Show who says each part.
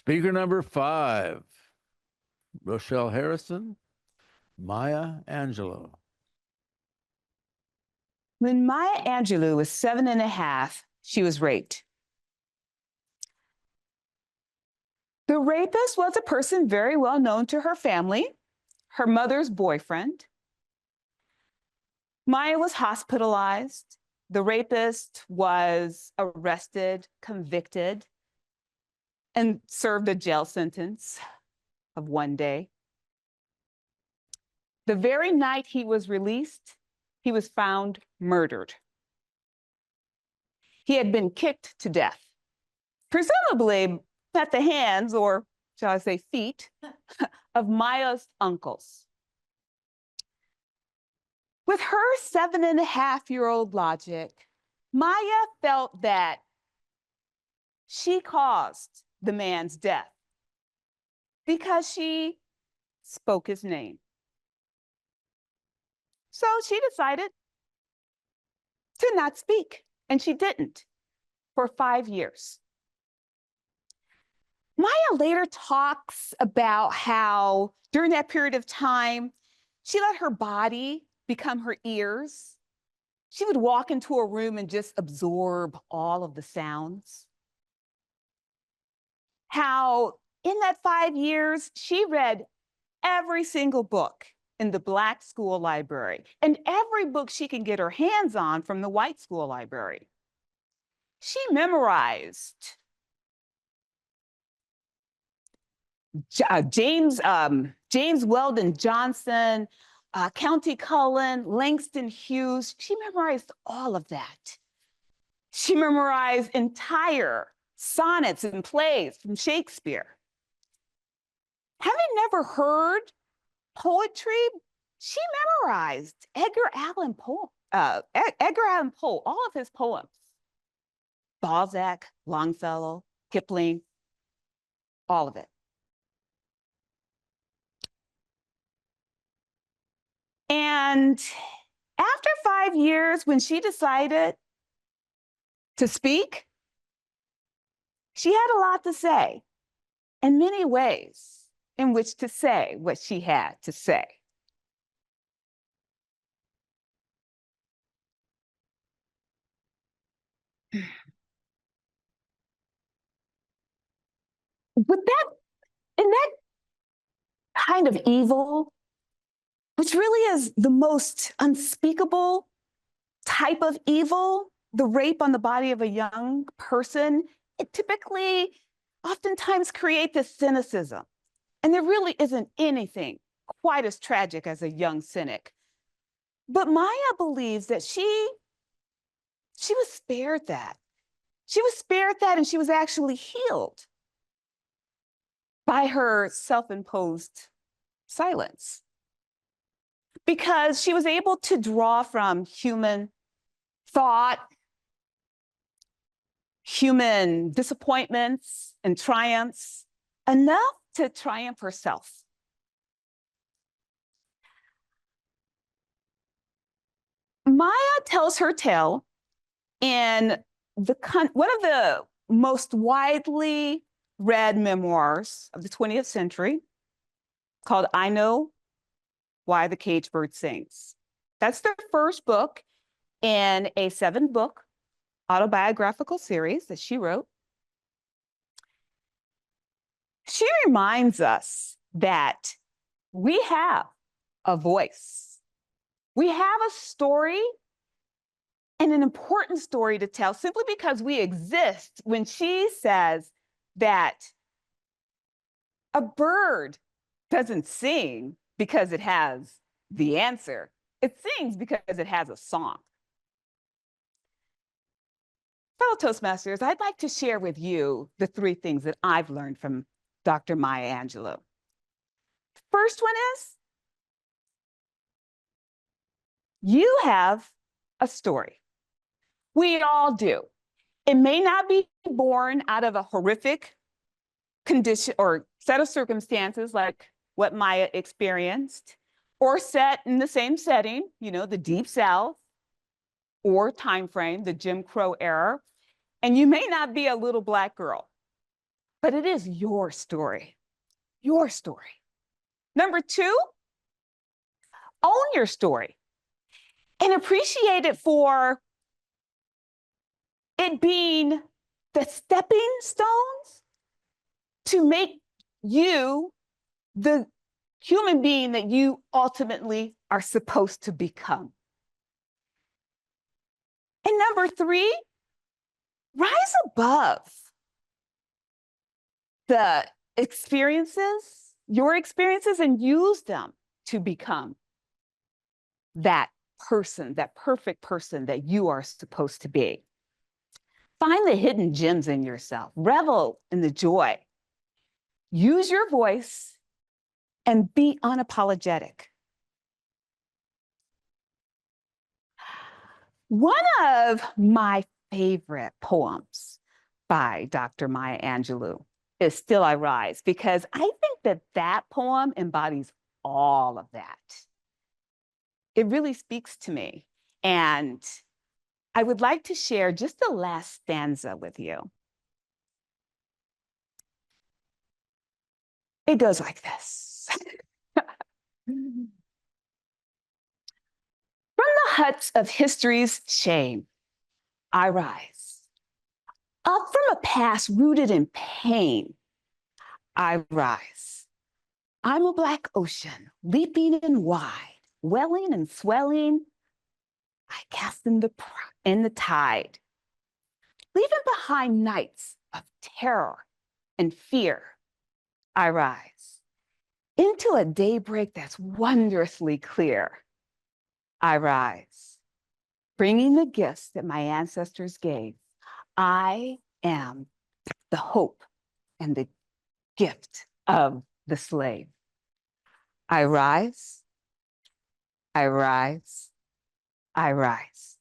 Speaker 1: Speaker number 5, Rochelle Harrison, Maya Angelou.
Speaker 2: When Maya Angelou was 7.5, she was raped. The rapist was a person very well known to her family, her mother's boyfriend. Maya was hospitalized. The rapist was arrested, convicted, and served a jail sentence of 1 day. The very night he was released, he was found murdered. He had been kicked to death, presumably at the hands, or shall I say feet, of Maya's uncles. With her 7.5-year-old logic, Maya felt that she caused the man's death because she spoke his name. So she decided to not speak, and she didn't for 5 years. Maya later talks about how during that period of time, she let her body become her ears. She would walk into a room and just absorb all of the sounds. How in that 5 years, she read every single book in the Black school library and every book she can get her hands on from the white school library. She memorized James Weldon Johnson, County Cullen, Langston Hughes. She memorized all of that. She memorized entire sonnets and plays from Shakespeare. Having never heard poetry, she memorized Edgar Allan Poe, all of his poems. Balzac, Longfellow, Kipling, all of it. And after 5 years, when she decided to speak, she had a lot to say and many ways in which to say what she had to say. With that, in that kind of evil, which really is the most unspeakable type of evil, the rape on the body of a young person, it typically oftentimes creates this cynicism. And there really isn't anything quite as tragic as a young cynic. But Maya believes that she was spared that. She was spared that, and she was actually healed by her self-imposed silence, because she was able to draw from human thought, human disappointments and triumphs, enough to triumph herself. Maya tells her tale in one of the most widely read memoirs of the 20th century, called I Know Why the Caged Bird Sings. That's the first book in a 7-book autobiographical series that she wrote. She reminds us that we have a voice. We have a story, and an important story to tell, simply because we exist. When she says that a bird doesn't sing because it has the answer, it sings because it has a song. Fellow Toastmasters, I'd like to share with you the 3 things that I've learned from Dr. Maya Angelou. The first one is, you have a story. We all do. It may not be born out of a horrific condition or set of circumstances like what Maya experienced, or set in the same setting, the Deep South, or time frame, the Jim Crow era. And you may not be a little Black girl, but it is your story. Your story. Number two, own your story and appreciate it for it being the stepping stones to make you the human being that you ultimately are supposed to become. And number three, rise above the experiences, your experiences, and use them to become that person, that perfect person that you are supposed to be. Find the hidden gems in yourself, revel in the joy, use your voice, and be unapologetic. One of my favorite poems by Dr. Maya Angelou is Still I Rise, because I think that that poem embodies all of that. It really speaks to me. And I would like to share just the last stanza with you. It goes like this. From the huts of history's shame, I rise. Up from a past rooted in pain, I rise. I'm a black ocean, leaping and wide, welling and swelling. I cast in the tide, leaving behind nights of terror and fear. I rise into a daybreak that's wondrously clear. I rise, bringing the gifts that my ancestors gave. I am the hope and the gift of the slave. I rise, I rise, I rise.